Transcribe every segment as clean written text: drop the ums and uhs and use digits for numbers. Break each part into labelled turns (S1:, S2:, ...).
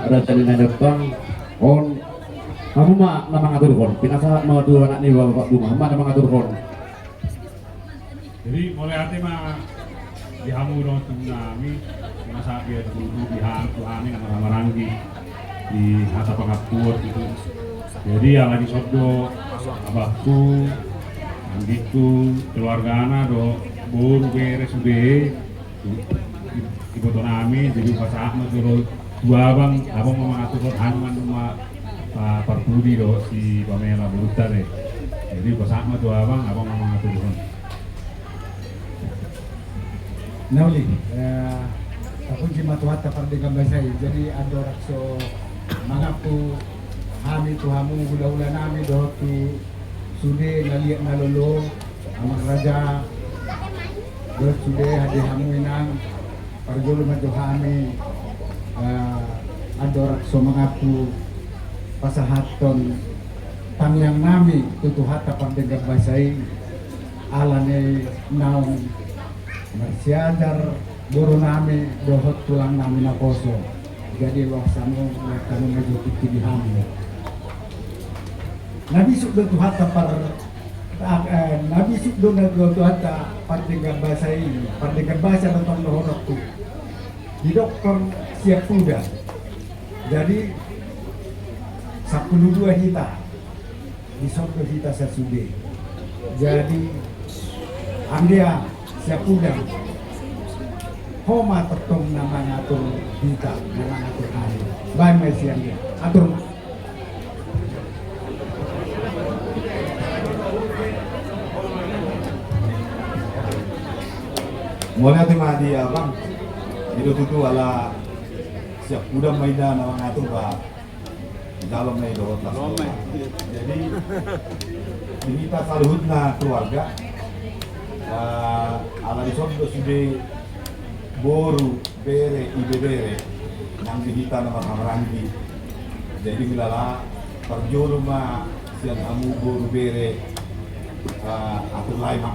S1: Raja Minanebang on kamu mah nama ngatur kon pinasa mau dua anak nih bapak rumah mah nama ngatur kon
S2: jadi mulai hati mah dihamu dong tsunami pinasa biar dulu dihantu aneh sama Ranggi di Hatta Pangapur gitu jadi ya lagi sobdo abahku Anggiku keluarga anak do buru beres udah ibu tonami jadi pas Ahmad suruh dua abang mau mengatur hanuman rumah Pak Parpudi do si Pamela Buruta deh jadi pas Ahmad dua abang mau mengatur
S3: Nauli aku cuma tuhat tapar dengan bahasa jadi ada rakso mangapu kami tuhamu hula-hula nami do tu sudah naliak nalolo amak raja terus sudah hadir hamu inang parjolo majo kami adorak so mengaku pasahaton tangyang nami tutuhat tapang dengan basai alane naon marsiadar buru nami dohot tulang nami nakoso jadi waksano kami majo di hamu Nabi sudah tuhat tapar Nabi sudah tuhat pardengan bahasa ini pardengan bahasa tentang dohorok tu di dokter siap kuda jadi 12 hita di sopir hita sesudah jadi andia siap kuda homa tertung nama ngatur hita nama ngatur hari baik masih andia atur
S4: mulai hati mah di abang itu tuh ala siap udah mainan orang ngatur pak dalam nih doa jadi diminta saluhutna keluarga ala di sondo sudah boru bere ibe bere yang dihita nama Ranggi jadi milala perjuru mah siang kamu boru bere atur lain mah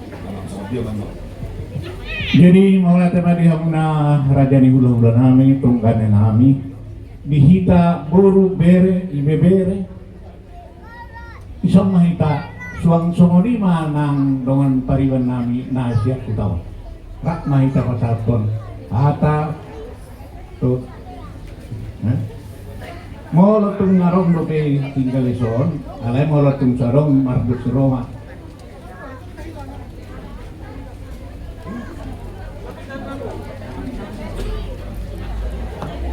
S4: dalam sodio manok.
S5: Jadi maula tema di hamuna raja ni hula-hula nami tunggane nami dihita boru bere ibe bere isang mahita suang songoni manang dongan pariwan nami na siya utaw rak mahita pasaton ata to mo tung ngarong do pe tinggal ison alay mo tung sarong marbut Roma.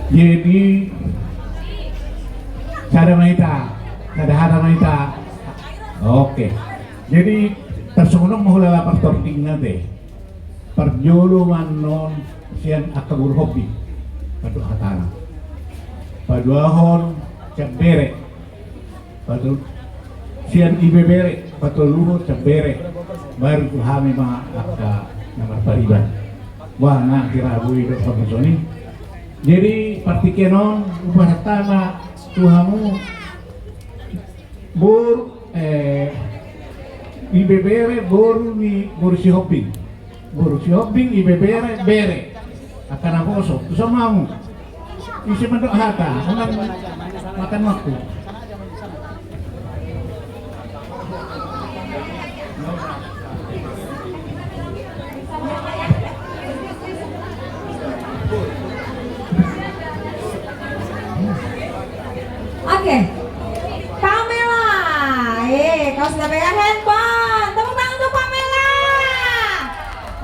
S5: Jadi cara maita, oke. Jadi tersunung mahulala pastorting na deh. Perjolo manon sian akabur hobi, padu hatana. Paduahon cabere, padu sian ibebere, padu luhur cabere. Baru tuhami ma akka namar pariban. Wah na kira bui do pamisoni. Jadi partikenon upahatana tuhamu bor ibebere boru ni borusi hopping ibebere bere akan aku osok tu sama kamu isi mendok hata makan waktu
S6: Oke, Pamela, kau sudah pegang handphone, tepuk tangan untuk Pamela.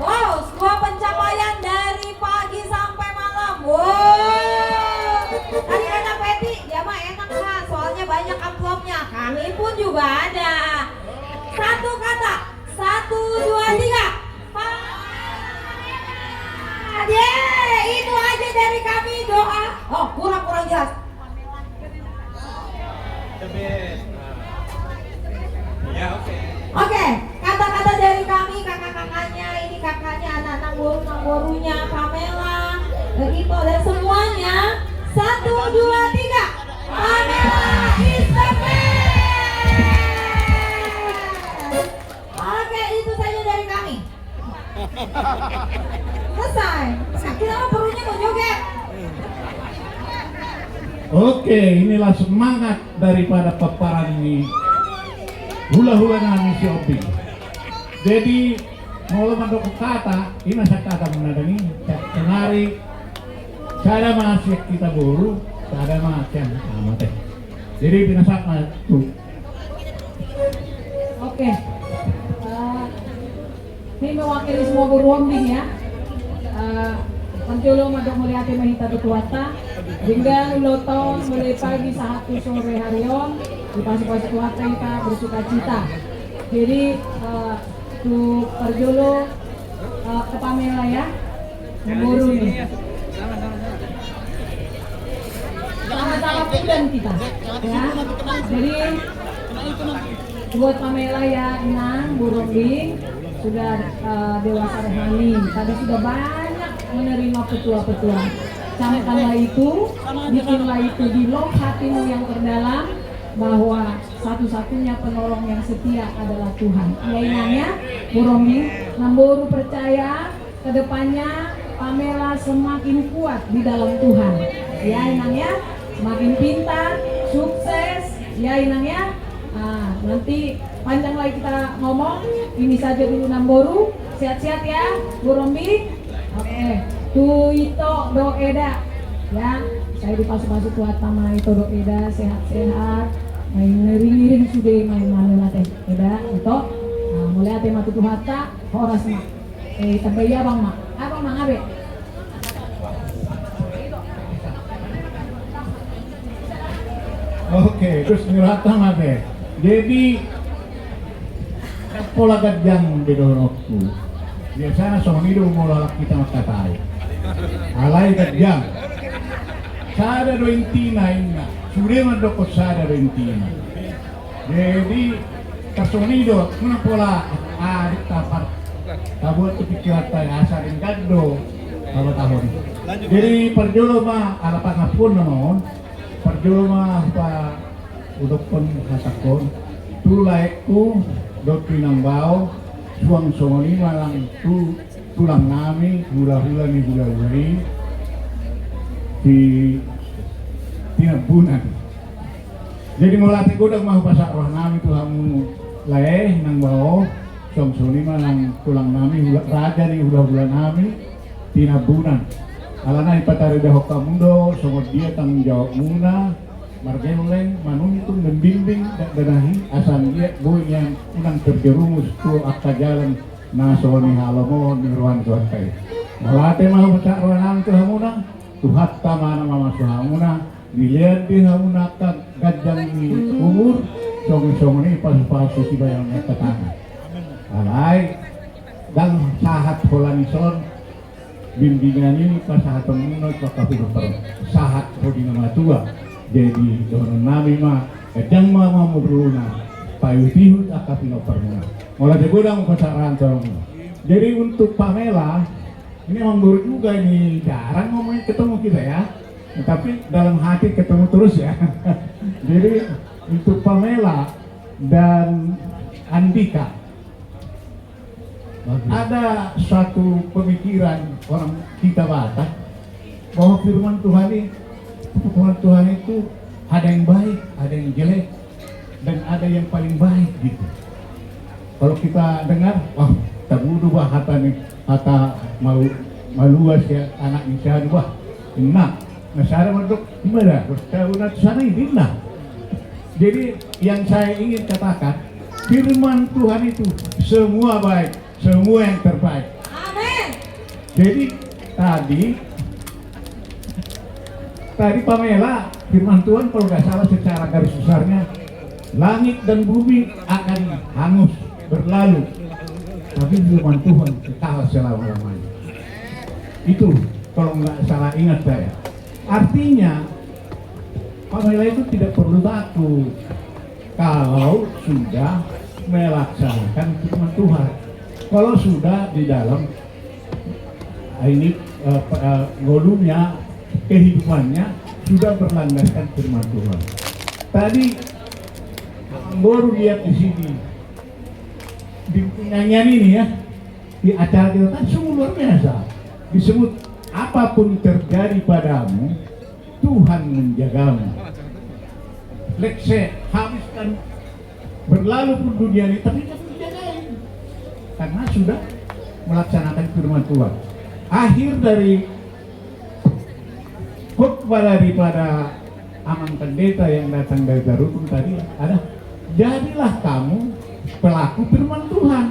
S6: Wow, sebuah pencapaian dari pagi sampai malam. Wow, tadi kata Peti, dia mah enak kan, soalnya banyak amplopnya. Kami pun juga ada. Satu kata, 1, 2, 3. Yeay, itu aja dari kami doa. Oh, kurang jelas. Oke, kata-kata dari kami kakak-kakaknya, ini kakaknya, anak-anak borunya, Pamela, Iko dan semuanya. 1, 2, 3. Pamela is the best. Oke, itu saja dari kami. Selesai. Kita mau perlunya mau joget.
S5: Oke, inilah semangat daripada paparan ini hula-hula nami si Oping. Jadi mau mandok kata, ini saya kata menadani, senari, saya masih kita buru, saya macam sama teh. Jadi pinasak tuh.
S6: Oke. Ini mewakili semua guru Wombing ya. Panculo madok melihat mahita tutuata hingga uloton mulai pagi saat sore harion di pasi-pasi tuata kita bersuka cita. Jadi tuh Parjolo ke Pamela ya, memburu nih. Sama-sama pudan kita ya. Jadi buat Pamela ya, Inang, Bu Rombing sudah dewasa rohani. Tadi sudah banyak menerima petua-petua. Camkanlah itu, bikinlah itu di lok hatimu yang terdalam bahwa satu-satunya penolong yang setia adalah Tuhan. Ya Inangnya, Bu Rombing, Namboru percaya ke depannya Pamela semakin kuat di dalam Tuhan. Ya Inangnya, semakin pintar, sukses. Ya Inangnya. Nah, nanti panjang lagi kita ngomong. Ini saja dulu Namboru. Sehat-sehat ya, Bu Rombing. Oke. Tuito doeda. Ya, saya dipasu-pasu kuat sama itu doeda, sehat-sehat. Main ngering-ngering sudah main mana teh. Eda itu. Nah, mulai ate matu tuhata, horas mak. Tabaya bang mak. Abang mang abe.
S5: Oke, terus ngerata mate. Jadi pola gajang di dorokku. Biasanya somanido mulai kita makatai. Alay gajang. Sada do intina ina. Sudah mandokot sada do intina. Jadi kasonido kuna pola adik tapar. Tabuat kepikiran tayo asarin gado kalau tahun. Jadi Parjolo mah alapan ngapun namun. Parjolo mah pa udokon hatakon tulaiku doki nang bao suang songoni malang tulang nami hula-hula ni di tinabunan. Jadi mulai godang mau pasak roh nami tuhamu leh nang bao suang songoni malang tulang nami raja ni hula-hula nami tinabunan. Alana ipatari dahok kamundo songod dia tanggung jawab muna. Margeleng manuntun membimbing dan benahi asal dia boy yang unang terjerumus tu akta jalan nasoni halomo di ruang tuakai. Malate mau pecah ruangan tu hamuna tuhat tamana mama suhamuna dilihat di hamuna kan gajang di umur song ni pas si bayang ketang. Alai dan sahat holanison bimbingan ini pas sahat pemunut pakapun per sahat hodina matua. Jadi doron nami mah kadang mama beruna payutihut akapino permuna. Mulai digudang pasaran tolong. Jadi untuk Pamela ini emang baru juga ini jarang ngomongin ketemu kita ya. Tapi dalam hati ketemu terus ya. Jadi untuk Pamela dan Andika ada suatu pemikiran orang kita Batak bahwa firman Tuhan itu ada yang baik, ada yang jelek, dan ada yang paling baik gitu. Kalau kita dengar, wah, tabudu bah hata maluas ya anak insan wah, enak. Nasara mandok gimana? Tahun sana ini nah. Jadi yang saya ingin katakan, firman Tuhan itu semua baik, semua yang terbaik.
S6: Amin.
S5: Jadi tadi Pamela, firman Tuhan kalau nggak salah secara garis besarnya langit dan bumi akan hangus berlalu, tapi firman Tuhan kekal selama-lamanya. Itu kalau nggak salah ingat saya. Artinya Pamela itu tidak perlu takut kalau sudah melaksanakan firman Tuhan. Kalau sudah di dalam ini golumnya kehidupannya sudah berlandaskan firman Tuhan. Tadi baru lihat di sini di nyanyian ini ya di acara kita kan sungguh luar biasa disebut apapun terjadi padamu Tuhan menjagamu. Let's say, habiskan berlalu pun dunia ini, tapi kamu dijagain karena sudah melaksanakan firman Tuhan. Akhir dari khotbah daripada Amang Pendeta yang datang dari Garutun tadi ada, jadilah kamu pelaku firman Tuhan.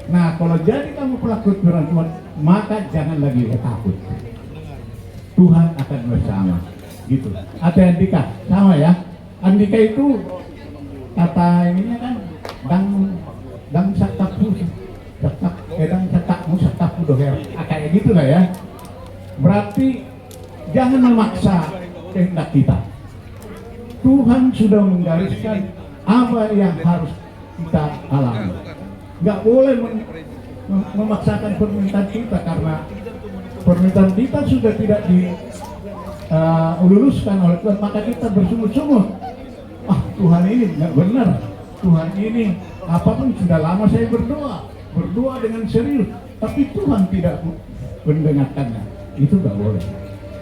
S5: Nah, kalau jadi kamu pelaku firman Tuhan, maka jangan lagi takut. Tuhan akan bersama. Gitu. Atau Andika, sama ya. Andika itu kata ininya kan dang satapu doher. Kayak gitu lah ya. Berarti jangan memaksa kehendak kita. Tuhan sudah menggariskan apa yang harus kita alami. Nggak boleh memaksakan permintaan kita, karena permintaan kita sudah tidak diluluskan oleh Tuhan, maka kita bersungut-sungut. Tuhan ini nggak benar. Tuhan ini apapun sudah lama saya berdoa dengan serius, tapi Tuhan tidak mendengarkannya. Itu nggak boleh.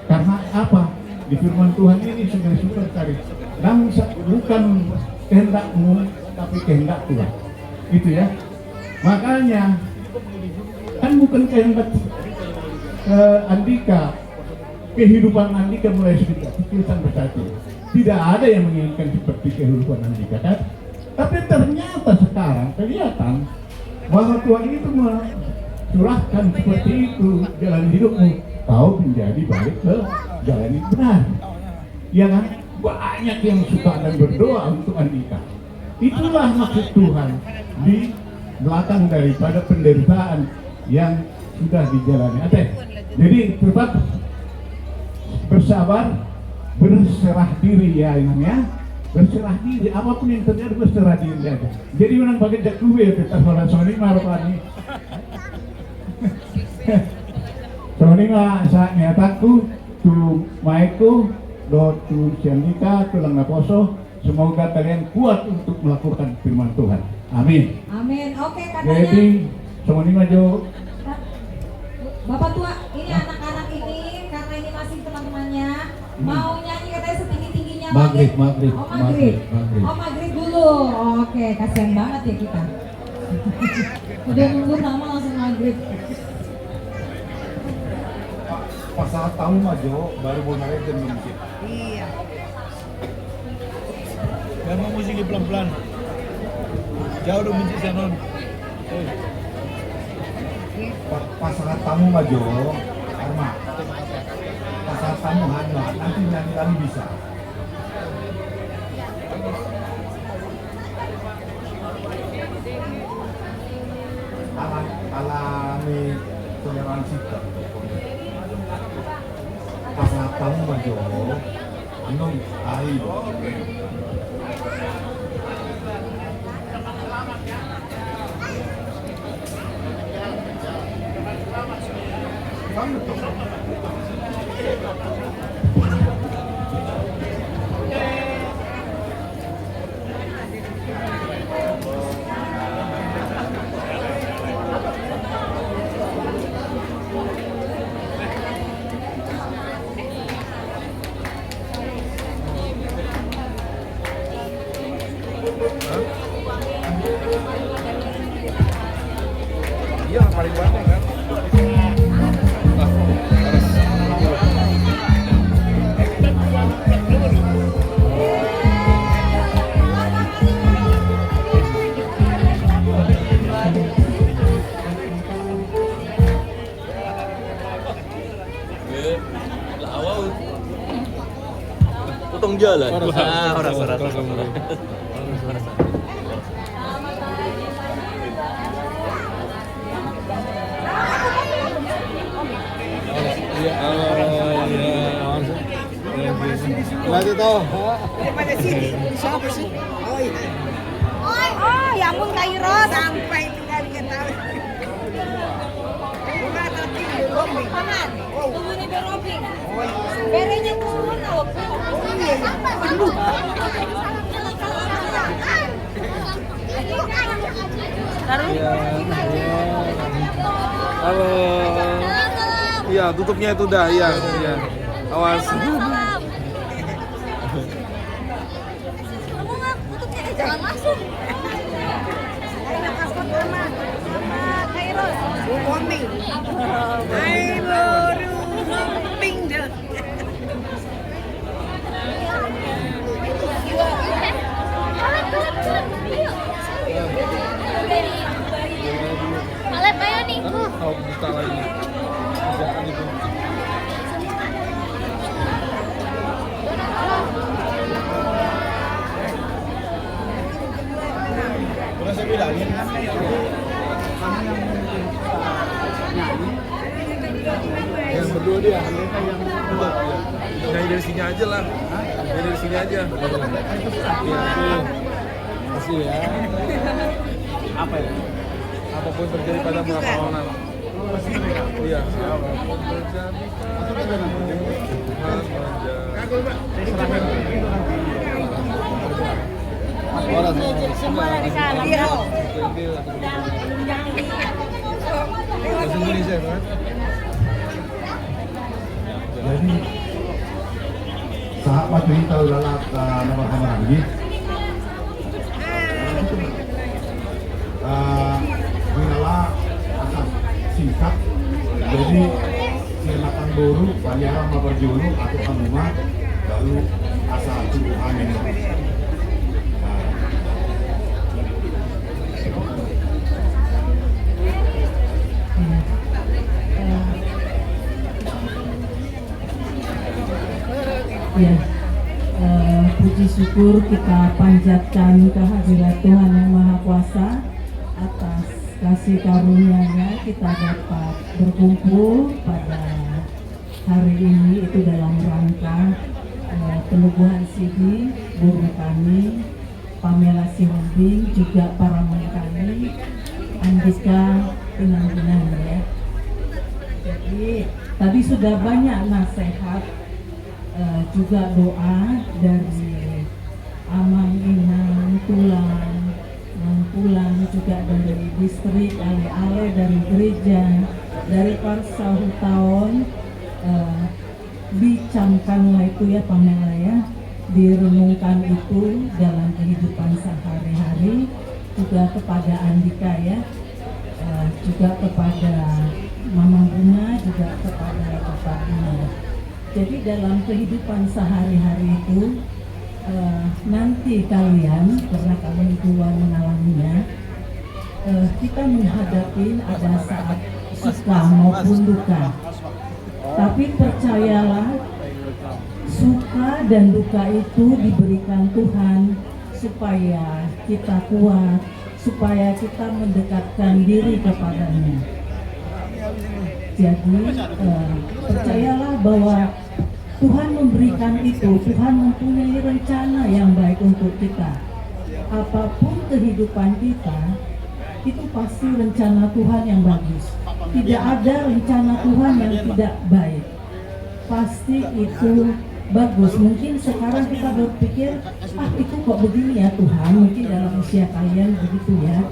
S5: Karena apa? Di firman Tuhan ini sudah tadi, bukan kehendakmu, tapi kehendak Tuhan. Itu ya. Makanya kan bukan kehendak Andika, kehidupan Andika mulai sedikit kecil sampai saat ini. Tidak ada yang menginginkan seperti kehidupan Andika kan? Tapi ternyata sekarang kelihatan bahwa Tuhan itu mencurahkan seperti itu jalan hidupmu, kau menjadi balik ke jalan yang benar. Ya kan? Banyak yang suka dan berdoa untuk Andika. Itulah maksud Tuhan di belakang daripada penderitaan yang sudah dijalani. Jadi tetap bersabar, berserah diri ya inangnya, berserah diri, apapun yang terjadi berserah diri aja. Jadi menang pakai jak kue kita soal Sony marapani. Sony mah saat nyataku tu maiku do tu Ciandika tulang naposo. Semoga kalian kuat untuk melakukan firman Tuhan. Amin.
S6: Amin. Oke, katanya.
S5: Jadi Sony maju.
S6: Bapak tua, ini anak-anak ini karena ini masih teman-temannya mau nyanyi katanya setinggi-tingginya
S1: Maghrib.
S6: Oh maghrib dulu. Oke, kasihan banget ya kita. Udah nunggu lama langsung maghrib.
S4: Pas saat tamu maju baru mau narik dan musik.
S7: Iya. Dan mau musiknya pelan-pelan. Jauh dong musik Sanon.
S4: Pas saat tamu maju, Arma. Pas saat tamu hanya nanti nyanyi kami bisa. Alami toleransi. Pas saat tamu maju, anong ayo.
S7: Iya, paling banyak kan.
S8: Potong jalan. Orang-orang.
S7: Lagi toh.
S9: Daripada sini, siapa sih? Oi. Oh, ya ampun Kairo sampai tinggal 3 tahun. Bunga tertinggi rombing. Paman, tunggu nih berombing. Berenya turun loh. Oh iya. Aduh.
S7: Halo. Iya, tutupnya itu dah. Iya. Awas. juta lagi. Kerjaan itu. Udah saya bilangin kan, kamu yang yang berdua dia, mereka yang berdua dia. Nyanyi dari sini aja lah. Nyanyi dari sini aja. Iya, kasih ya. Apa ya? Apapun terjadi pada permohonan. Iya. Apapun terjadi.
S9: Semua dari sana.
S7: Bahasa Indonesia kan?
S4: Jadi saat waktu kita udah nama Hamarangi, Winala akan singkat. Jadi silakan boru, panjang berjuru atau kamuma, lalu asal Tuhan.
S10: Ya, puji syukur kita panjatkan kehadirat Tuhan Yang Maha Kuasa atas kasih karunia-Nya kita dapat berkumpul pada hari ini itu dalam rangka penubuhan Sidi, guru kami, Pamela Sihombing, juga para murid kami, Andika Pinang-Pinang ya. Jadi tadi sudah banyak nasihat, juga doa dari Amang Inang Pulang juga dari distrik Ale-Ale, dari gereja, dari Parsa Hutaon, dicamkanlah itu ya Pamela ya, direnungkan itu dalam kehidupan sehari-hari, juga kepada Andika ya, juga kepada Mama Bunga, juga kepada Bapak Bunga. Jadi dalam kehidupan sehari-hari itu nanti kalian, karena kalian duluan mengalaminya, kita menghadapi ada saat suka maupun duka. Tapi percayalah, suka dan duka itu diberikan Tuhan supaya kita kuat, supaya kita mendekatkan diri kepadanya. Jadi percayalah bahwa Tuhan memberikan itu, Tuhan mempunyai rencana yang baik untuk kita. Apapun kehidupan kita, itu pasti rencana Tuhan yang bagus. Tidak ada rencana Tuhan yang tidak baik. Pasti itu bagus. Mungkin sekarang kita berpikir, itu kok begini ya Tuhan, mungkin dalam usia kalian begitu ya.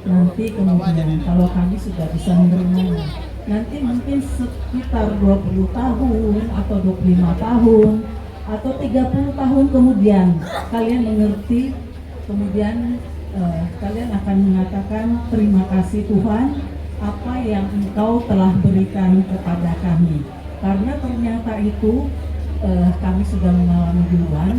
S10: Nanti kemudian kalau kami sudah bisa menerimanya, nanti mungkin sekitar 20 tahun atau 25 tahun atau 30 tahun kemudian kalian mengerti, kemudian kalian akan mengatakan terima kasih Tuhan apa yang Engkau telah berikan kepada kami, karena ternyata itu kami sudah mengalami duluan.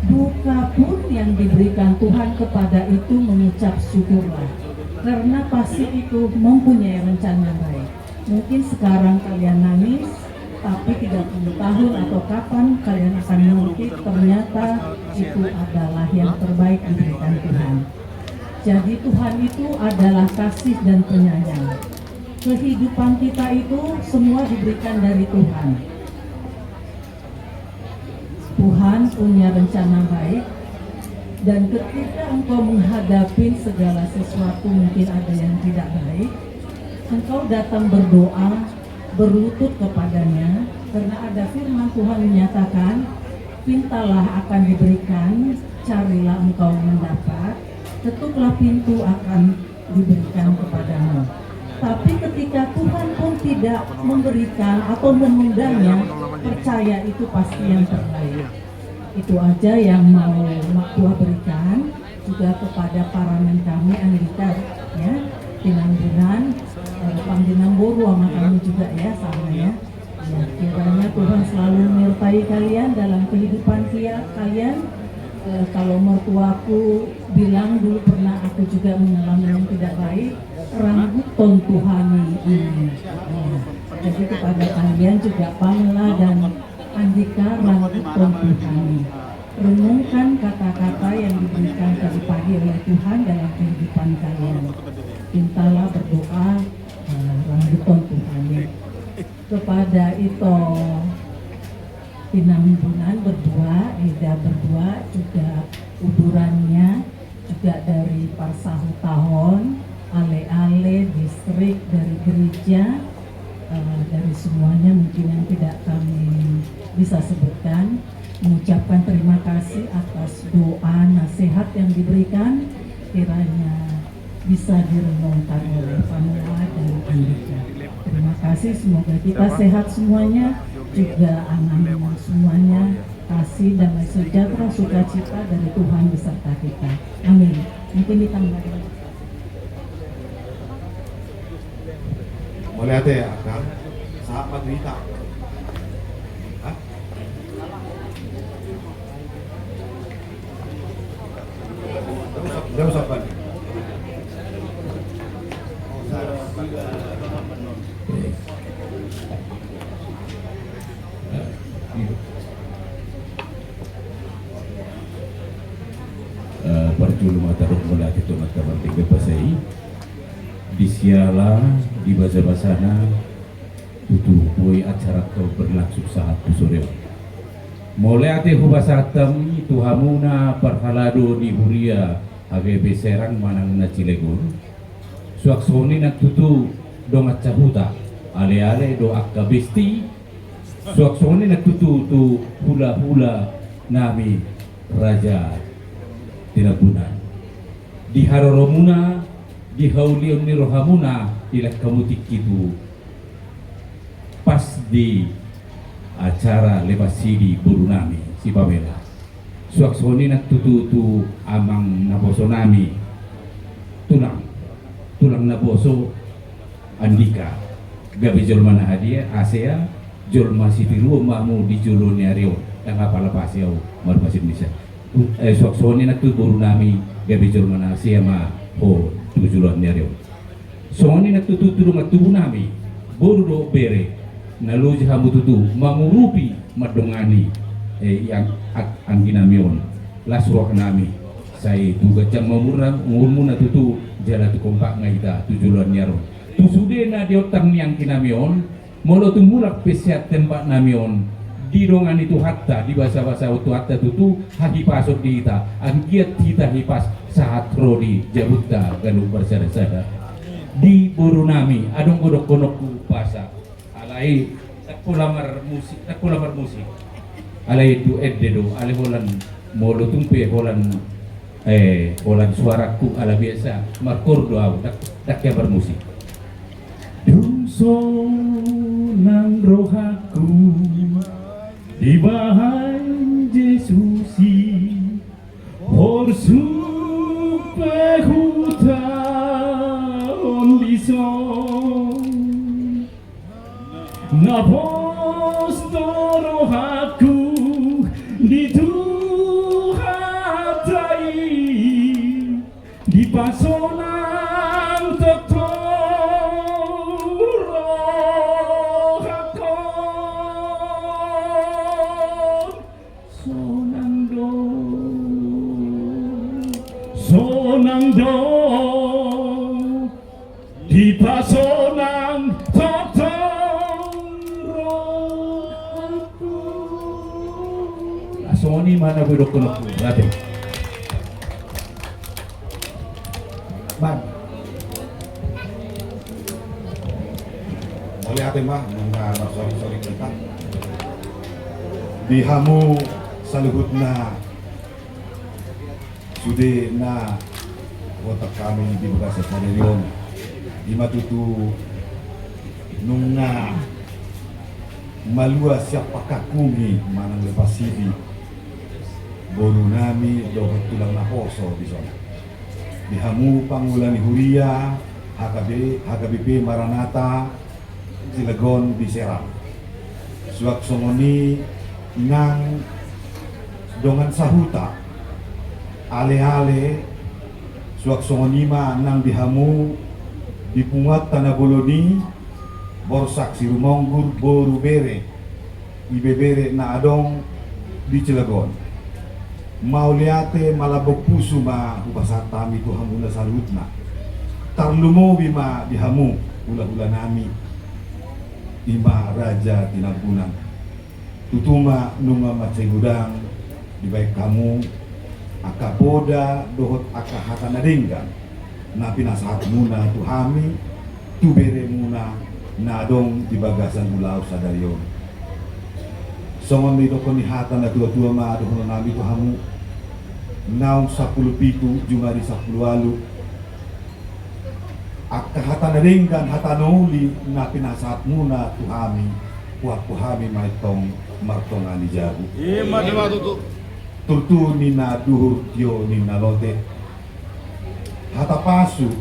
S10: Duka pun yang diberikan Tuhan kepada itu mengucap syukurlah, karena pasti itu mempunyai rencana baik. Mungkin sekarang kalian nangis, tapi 30 tahun atau kapan kalian akan mengerti ternyata itu adalah yang terbaik diberikan Tuhan. Jadi Tuhan itu adalah kasih dan penyayang. Kehidupan kita itu semua diberikan dari Tuhan. Tuhan punya rencana baik, dan ketika engkau menghadapi segala sesuatu mungkin ada yang tidak baik, engkau datang berdoa, berlutut kepadanya, karena ada firman Tuhan menyatakan, pintalah akan diberikan, carilah engkau mendapat, ketuklah pintu akan diberikan kepadamu. Tapi ketika Tuhan pun tidak memberikan atau menundanya, percaya itu pasti yang terbaik. Itu aja yang mau Mak Tua berikan juga kepada para men kami Andika ya, Pinang-Pinang, Pangginang Boru sama kami juga ya, sama ya. Ya, kiranya Tuhan selalu menyertai kalian dalam kehidupan kalian. Kalau mertuaku bilang dulu pernah aku juga mengalami yang tidak baik, rangguton Tuhani ini. Jadi kepada kalian juga Pamela dan Andika, rangguton Tuhani. Renungkan kata-kata yang diberikan tadi pagi oleh Tuhan dalam kehidupan kalian. Mintalah berdoa rangguton Tuhani. Kepada itu Pinambunan berdua, Ida berdua, juga udurannya juga dari Parsahu Tahun, Ale-ale, distrik dari gereja, dari semuanya mungkin yang tidak kami bisa sebutkan, mengucapkan terima kasih atas doa nasihat yang diberikan, kiranya bisa direnungkan oleh Pamela dan Andika. Terima kasih, semoga kita sehat semuanya, juga anak-anak semuanya, kasih damai sejahtera sukacita dari Tuhan beserta kita. Amin. Mungkin ditambahkan.
S4: Boleh ada ya, Kang? Sahabat Rita. Hah? Jam sahabat.
S1: Perjulu mata roh mulai itu mata penting bepasai disiala di bahasa-bahasana tutu boy acara kau berlangsung saat sore mulai ate hubasa tem tuhamuna perhalado di Huria HGB Serang Manang na Cilegon suaksoni na tutu dong acahuta ale-ale do akabesti suaksoni na tutu tu hula-hula nami Raja Tinabunan di Haroromuna di Haulion ni Rohamuna ilah kamutik itu pas di acara lepas sidi burunami si Pamela suaksoni nak tutu amang naboso nami tulang naboso Andika gabi jolmana hadiah Asia jolma sitiru mamu di joloni Aryo yang apa lepas yau marpasin bisa suaksoni nak tutu burunami gabi jolmana Asia ma ho tujuan Aryo soni nak tutu tubuh nami boru bere naluji hamu tutu mangurupi madongani yang angginamion lasroh nami saya juga jam umurmu na tutu jala tu kompak ngaita tujuan nyaro tu sude na diotang yang kinamion molo tu mulak pesiat tembak namion di dongan itu hatta di bahasa-bahasa itu hatta tutu hagi pasok di ita anggiat kita hipas saat rodi jabutta ganu bersada-sada di burunami adong godok konokku pasa alai takulamar musik alai du eddedo alai holan molo tumpe holan suaraku ala biasa markordo au dak ya bermusik Dumso nang rohaku di bahan Yesusi horsuk pehutan bison napos rohaku di Tuhatai di pasonan sonang do di pasonang Sony mana budok kunuk berarti
S4: Bang boleh ate mah mengar sorry kita dihamu saluhutna sude na otak kami di Bekasi Stadion di matutu nunga malua siapa kakumi manang lepas sidi bolu nami dohot tulang naposo di sana dihamu pangulani Huria HKBP Maranatha Cilegon di Serang suak songoni nang dongan sahuta ale-ale suak songonima nang dihamu dipungat tanah boloni borsak sirumonggur boru bere ibebere na adong di Cilegon mau liate malabok pusu ma ubasatami tu hamuna salutna tarlumo bima dihamu hula-hula nami ima raja tinampunan tutuma nunga macai gudang di baik kamu akapoda dohot akahata nadinggan na pinasahat muna tuhami tubere muna nadong di bagasan ulau sadarion songon ni dokon ni hata na tua-tua ma dohon nami tuhamu naung 10 pitu jumari 10 alu akahata nadinggan hata nuli na pinasahat muna tuhami kuat tuhami maitong martongan di jabu turtu ni na duhur tio ni na lote hata pasu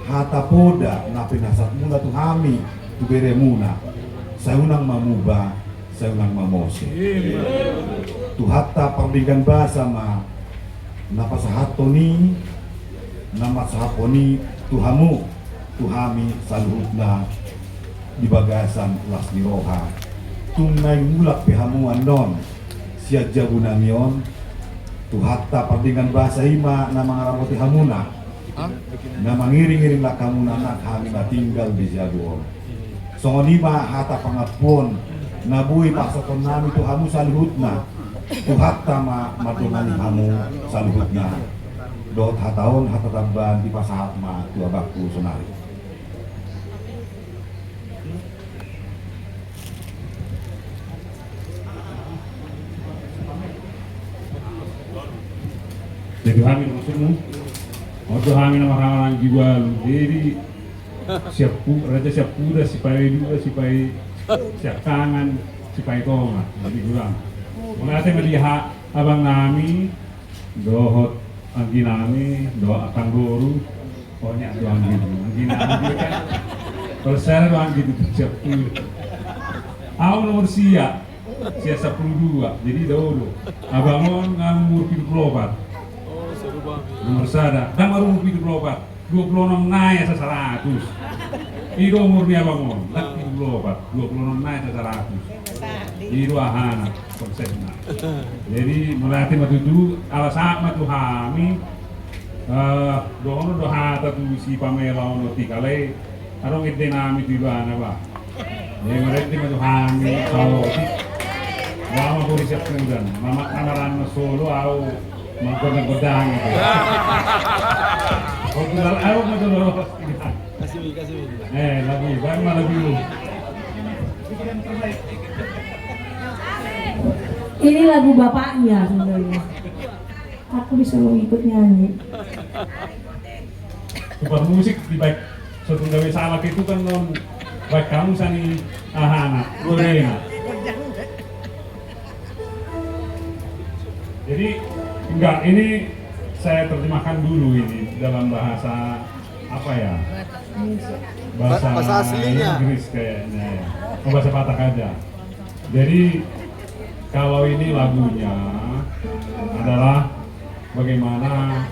S4: hata poda na pinasat muna tuhami tubere muna saunang mamuba saunang mamose tuhata pambinggan basa ma napasahato ni namasahaponi tuhamu tuhami saluhut na di bagasan las niroha tunay mulak pihamuan non siya jabu namion tuhatta pardingan bahasa ima na mga ramoti hamuna na mangiring-iring lah kamu anak kami na tinggal di jabu songonima hata pangapon nabuhi paksakon nami tuhamu saluhut na tuhatta madungan hamu saluhut na dot hataon hatatamban di pasahat ma tuabakku sonari.
S2: Jadi kami maksudmu, waktu kami nama kawan jual, jadi raja siap kuda, sipai juga, sipai siap tangan, sipai konga, jadi kurang. Mengatasi melihat abang nami, dohot anggi nami, doa akan boru, pokoknya doang gitu, anggi nami kan. Kalau saya doang gitu siap kuda. Aku nomor siap 12, jadi dahulu. Abangon ngamur 74. Nomor sada, dan baru umur 26 naik sa 100. Itu umurnya bangun, lagi 26 naik sa 100. Itu ahana konsepnya. Jadi melatih matuju alasan matu hami, dono dohata tu si Pamela ono tikale, arong ide nami di bana ba. Jadi melatih matu hami kalau lama boleh siap kemudian, mama kamaran solo au menggodang-godang gitu. Kalau kenal aku macam apa? Kasih. Lagi, baru malah dulu.
S10: Ini lagu bapaknya sebenarnya. Aku disuruh ikut nyanyi.
S2: Super musik di baik suatu gawe salak itu kan non baik kamu sani anak goreng. Jadi enggak, ini saya terjemahkan dulu ini dalam bahasa apa ya? Bahasa aslinya. Inggris kayaknya ya. Bahasa Batak aja. Jadi kalau ini lagunya adalah bagaimana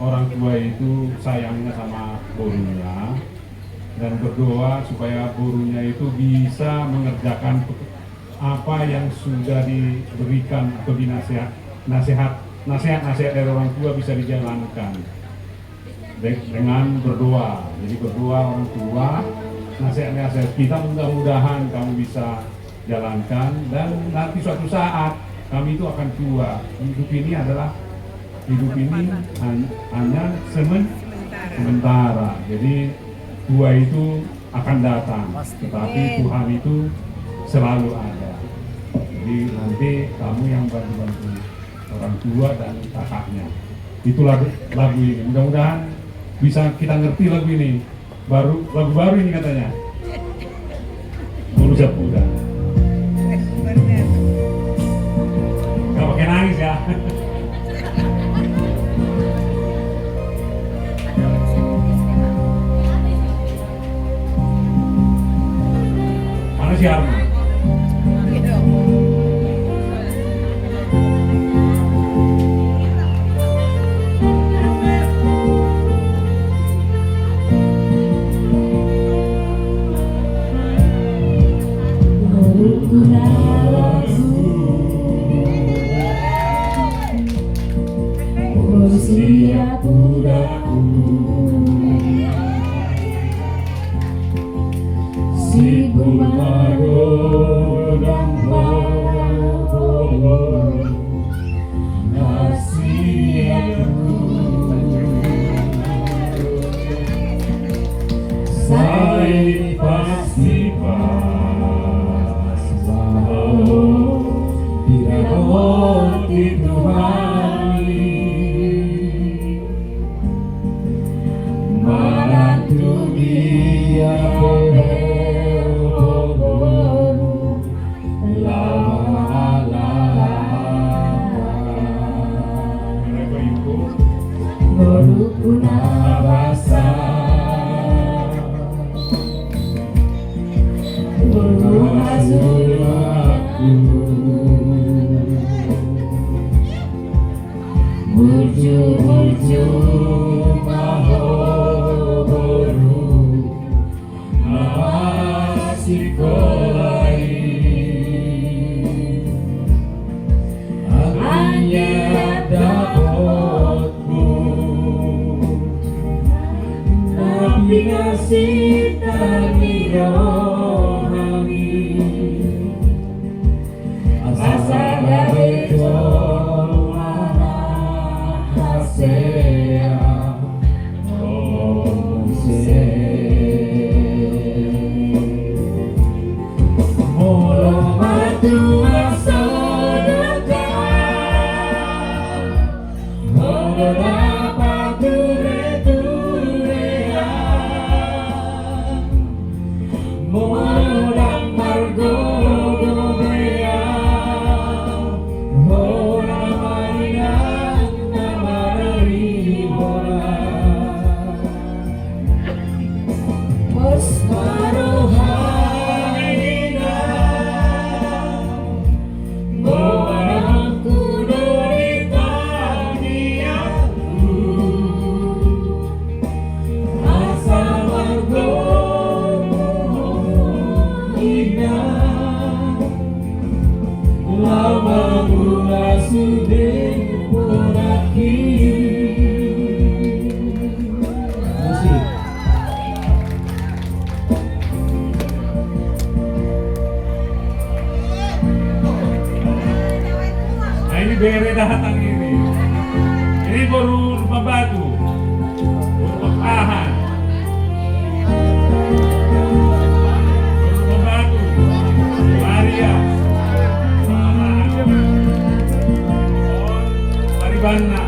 S2: orang tua itu sayangnya sama borunya dan berdoa supaya borunya itu bisa mengerjakan apa yang sudah diberikan atau nasihat dari orang tua bisa dijalankan dengan berdoa. Jadi berdoa orang tua, nasihat kita mudah-mudahan kamu bisa jalankan dan nanti suatu saat kami itu akan tua. Hidup ini hanya sementara. Jadi tua itu akan datang, tetapi Tuhan itu selalu ada. Jadi nanti kamu yang bantu orang tua dan kakaknya. Itu lagu ini. Mudah-mudahan bisa kita ngerti lagu ini. Lagu baru ini katanya. Manusia Buddha. Gak pakai nangis ya. Mana si Arman?
S1: ini pasti pas mau dirahmati Tuhan. Menantu dia kasih tadi rohani asa dari hasea molo matu asodaka molo bere datang ini baru rumah batu, rumah pahan, rumah batu, Maria, Maribana,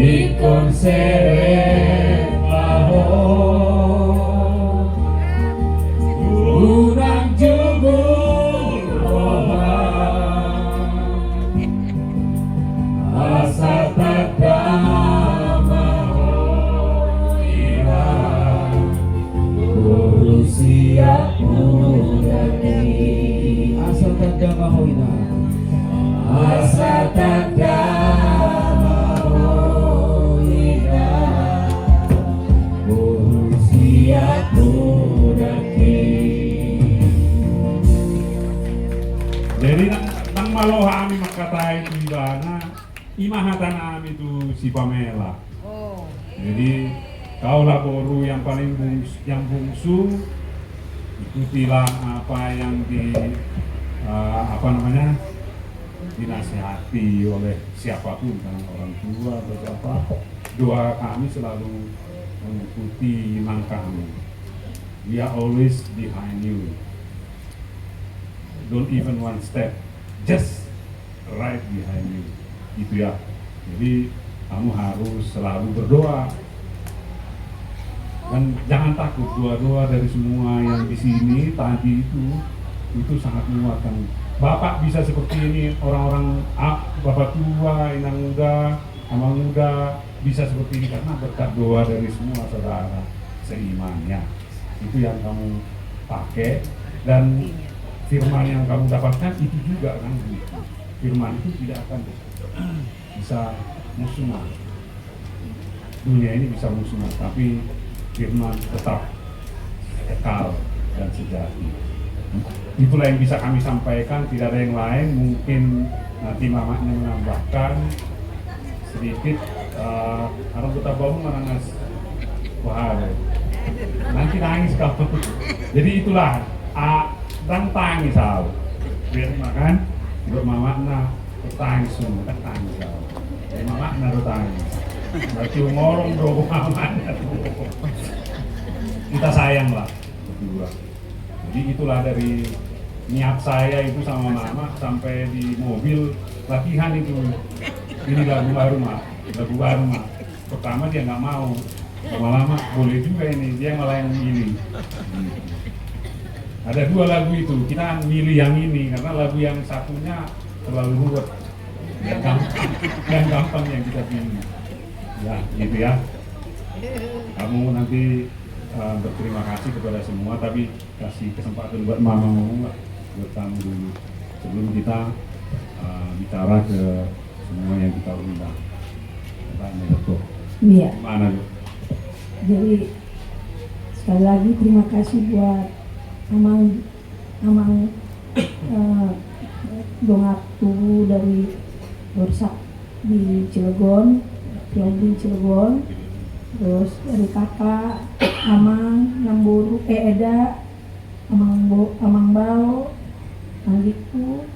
S1: ikon seret baho ina asa tanda mau ina siap mudaki.
S2: Jadi nang maloha ami makatai di bana imahatan ami tu si Pamela.
S9: Oh.
S2: Jadi kaulah boru yang paling bungsu ikutilah apa yang dinasihati oleh siapapun, karena orang tua atau siapa. Doa kami selalu mengikuti langkahmu. We are always behind you. Don't even one step, just right behind you. Itu ya. Jadi kamu harus selalu berdoa. Dan jangan takut, doa-doa dari semua yang di sini tadi itu sangat menguatkan. Bapak bisa seperti ini, orang-orang bapak tua, inang muda, amang muda bisa seperti ini karena berkat doa dari semua saudara seimannya. Itu yang kamu pakai, dan firman yang kamu dapatkan itu juga kan. Firman itu tidak akan bisa musnah. Dunia ini bisa musnah, tapi firman tetap kekal dan sejati. Itulah yang bisa kami sampaikan, tidak ada yang lain. Mungkin nanti mamanya menambahkan sedikit. Kalau kita bawa marangas, wah, nanti nangis kau. Jadi itulah dan tangis kau. Biar makan, buat mamanya bertangis semua, kan tangis kau. Jadi mamanya bertangis. Berarti ngorong dong mamanya. Kita sayang lah berdua. Jadi itulah dari niat saya itu sama mama sampai di mobil latihan itu. Ini lagu baru mah. Pertama dia nggak mau, lama-lama boleh juga ini, dia malah yang milih. Ada dua lagu itu, kita milih yang ini karena lagu yang satunya terlalu ruwet, yang gampang yang kita pilih. Ya, gitu ya. Kamu nanti berterima kasih kepada semua, tapi kasih kesempatan buat mama ngomong lah, buat kamu dulu sebelum kita bicara ke semua yang kita undang.
S10: Iya.
S2: Mana Bu?
S10: Jadi sekali lagi terima kasih buat Amang Dongatu dari Borsak di Cilegon, di Cilegon, terus dari kakak Amang Namburu, Eda, Amang Bau, Andiku,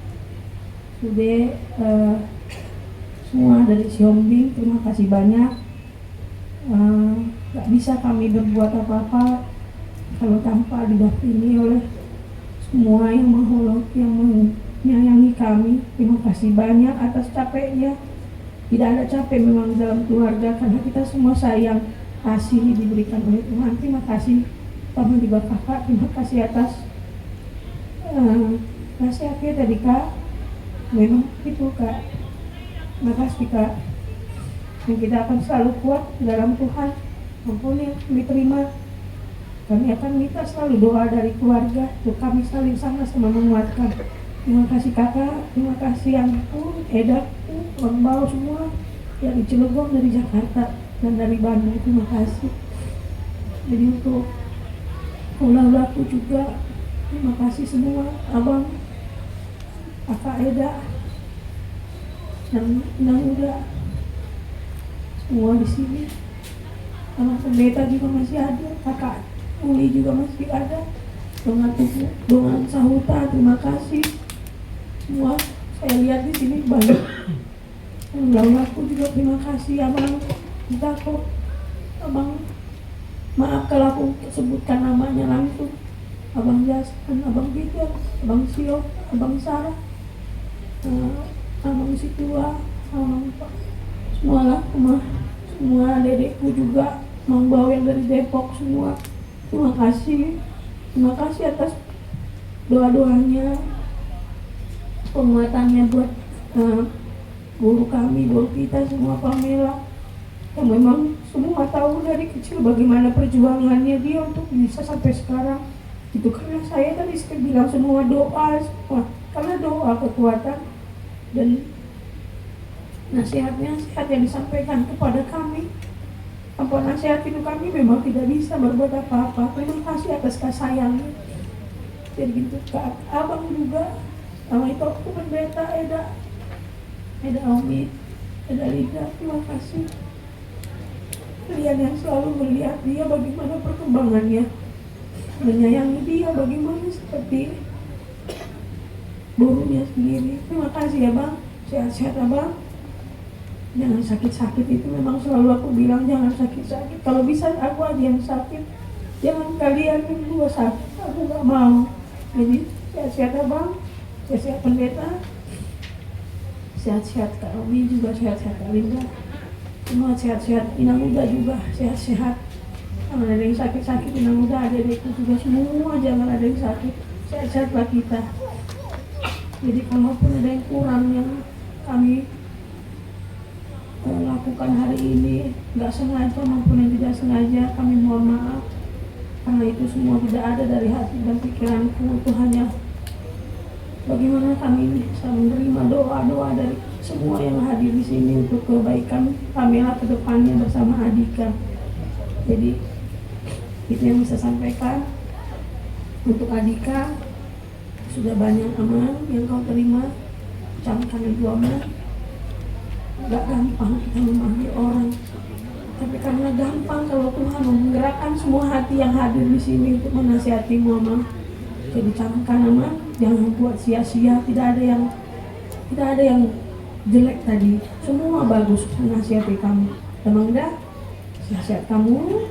S10: Sude, semua dari Siombing, terima kasih banyak. Gak bisa kami berbuat apa-apa kalau tanpa didampingi oleh semua yang menyayangi kami. Terima kasih banyak atas capeknya. Tidak ada capek memang dalam keluarga karena kita semua sayang, kasih diberikan oleh Tuhan. Terima kasih Bapak juga kakak, terima kasih atas nasihatnya tadi Kak. Memang itu Kak. Makasih Kak. Dan kita akan selalu kuat di dalam Tuhan. Apapun yang kami terima, kami akan minta selalu doa dari keluarga untuk kami saling sama-sama menguatkan. Terima kasih kakak, terima kasih Angku, Edaku, Bang Bau semua dari Cilegon, dari Jakarta, dan dari Bandung. Terima kasih. Jadi untuk ulah-ulahku juga, terima kasih semua Abang, kakak Eda, dan udah semua di sini. Sama pendeta juga masih ada, kakak Uli juga masih ada, dengan Sahuta, terima kasih semua. Saya lihat di sini banyak. Lalu aku juga terima kasih Abang kita kok, Abang maaf kalau aku sebutkan namanya langsung, Abang Jaskan, Abang Peter, Abang Sio, Abang Sarah, Abang Situa, Abang Pak, semua dedekku juga, Mang Bau yang dari Depok semua. Terima kasih atas doa-doanya, penguatannya buat guru kami, guru kita semua, Pamela, yang memang semua tahu dari kecil bagaimana perjuangannya dia untuk bisa sampai sekarang. Itu karena saya tadi bilang semua doa, semua karena doa kekuatan dan nasihat yang disampaikan kepada kami tanpa nasihat itu kami memang tidak bisa berbuat apa-apa. Terima kasih atas kasih sayangnya. Jadi gitu Kak Abang juga sama itu aku pendeta Eda Omid, Eda Lida, terima kasih. Kalian yang selalu melihat dia bagaimana perkembangannya, menyayangi dia bagaimana seperti burunya sendiri. Terima kasih ya Bang, sehat-sehat Abang. Jangan sakit-sakit, itu memang selalu aku bilang jangan sakit-sakit. Kalau bisa aku aja yang sakit, jangan kalian berdua sakit, aku gak mau. Jadi sehat-sehat Abang, sehat-sehat pendeta, sehat-sehat Kak Romi juga, sehat-sehat Kak Linda, semua sehat-sehat. Inang Muda juga sehat-sehat. Kalau ada yang sakit-sakit, Inang Muda, adik-adikku juga semua jangan ada yang sakit. Sehat-sehatlah kita. Jadi kalaupun ada yang kurang yang kami lakukan hari ini, nggak sengaja maupun yang tidak sengaja, kami mohon maaf. Karena itu semua tidak ada dari hati dan pikiranku, itu hanya bagaimana kami bisa menerima doa-doa dari semua yang hadir di sini untuk kebaikan Pamela ke depannya bersama Adika. Jadi itu yang bisa sampaikan. Untuk Adika, sudah banyak aman yang kau terima, camkan itu aman. Gak gampang kita memahami orang, tapi karena gampang kalau Tuhan menggerakkan semua hati yang hadir di sini untuk menasihati Mama. Jadi camkan aman, jangan buat sia-sia. Tidak ada yang jelek tadi, semua bagus menasihati kamu. Emang dah nasihat kamu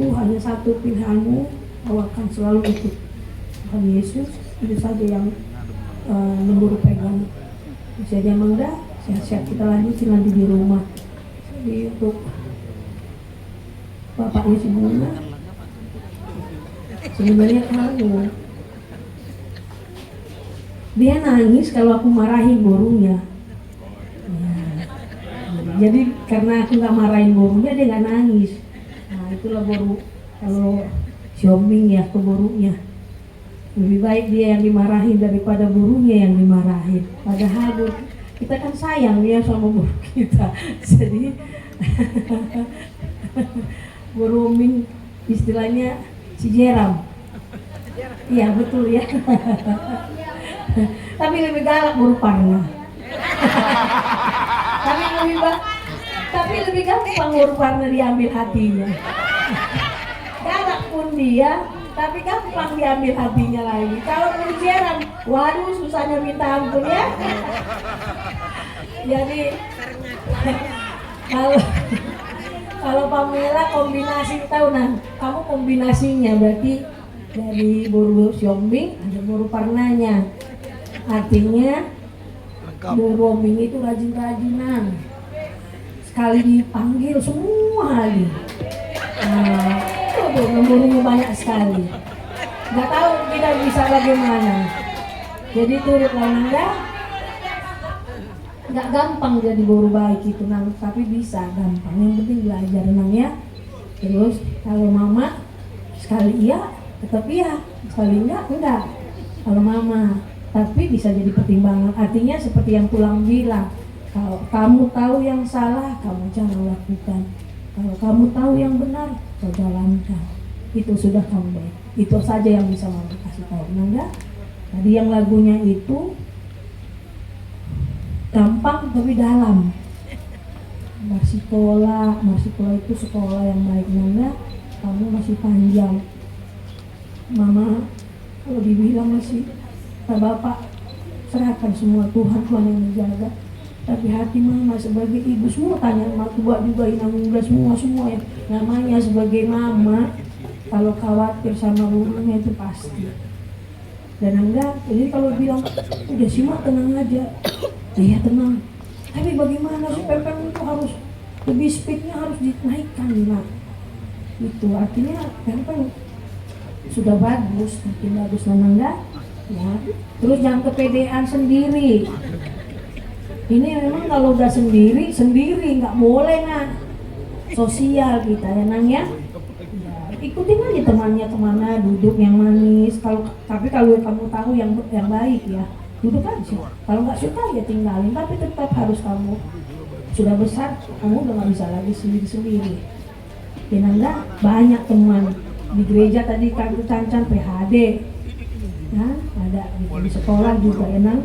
S10: hanya satu pilihanmu, kau akan selalu ikut Tuhan Yesus. Itu saja yang memburu pegang. Jadi emang dah sehat-sehat, kita lanjutin nanti di rumah. Jadi untuk bapaknya si Bunga, sebenarnya kamu, dia nangis kalau aku marahin burungnya. Jadi karena aku nggak marahin burungnya, dia nggak nangis. Nah itulah boru, kalau Xiaoming ya ke burungnya. Lebih baik dia yang dimarahin daripada burungnya yang dimarahin. Padahal kita kan sayang ya sama burung kita. Jadi burung Ming istilahnya si Jeram. Iya betul ya. Tapi lebih galak burung Parna. tapi lebih gampang burung Parna diambil hatinya. Galak pun dia, tapi gampang diambil hatinya lagi. Kalau burung Jeram, waduh susahnya minta ampun ya. Jadi kalau Pamela kombinasi tahu nah, kamu kombinasinya berarti dari buru Xiaoming ada buru Parnanya. Artinya buru Ming itu rajin-rajinan. Sekali dipanggil semua lagi. Burunya banyak sekali. Nggak tahu kita bisa bagaimana. Jadi turutlah Nanda. Nggak gampang jadi guru baik itu Nang, tapi bisa gampang. Yang penting belajar Nang ya. Terus kalau Mama sekali iya, tetap iya. Sekali enggak. Kalau Mama, tapi bisa jadi pertimbangan. Artinya seperti yang Tulang bilang, kalau kamu tahu yang salah, kamu jangan lakukan. Kalau kamu tahu yang benar, kau jalankan. Itu sudah kamu baik. Itu saja yang bisa Mama kasih tahu Nanda. Tadi yang lagunya itu gampang tapi dalam. Marsikola itu sekolah yang baik Nanda. Kamu masih panjang. Mama kalau dibilang masih Bapak serahkan semua Tuhan yang menjaga. Tapi hati Mama sebagai ibu semua tanya sama tua juga Inang Muda semua ya. Namanya sebagai Mama kalau khawatir sama burungnya itu pasti. Dan enggak, jadi kalau bilang udah sih Mak tenang aja. Iya tenang. Tapi bagaimana sih pempeng itu harus lebih speednya harus dinaikkan Mak. Itu artinya pempeng sudah bagus, makin bagus enggak? Ya. Terus jangan kepedean sendiri. Ini memang kalau udah sendiri nggak boleh Nah. Sosial kita ya Nang ya. ikutin aja temannya kemana, duduk yang manis. Tapi kalau kamu tahu yang baik ya, duduk aja. Kalau nggak suka ya tinggalin, tapi tetap harus kamu sudah besar, kamu udah nggak bisa lagi sendiri-sendiri. Ya enggak, banyak teman di gereja tadi kan Cancan PHD, ya ada di sekolah juga ya nang.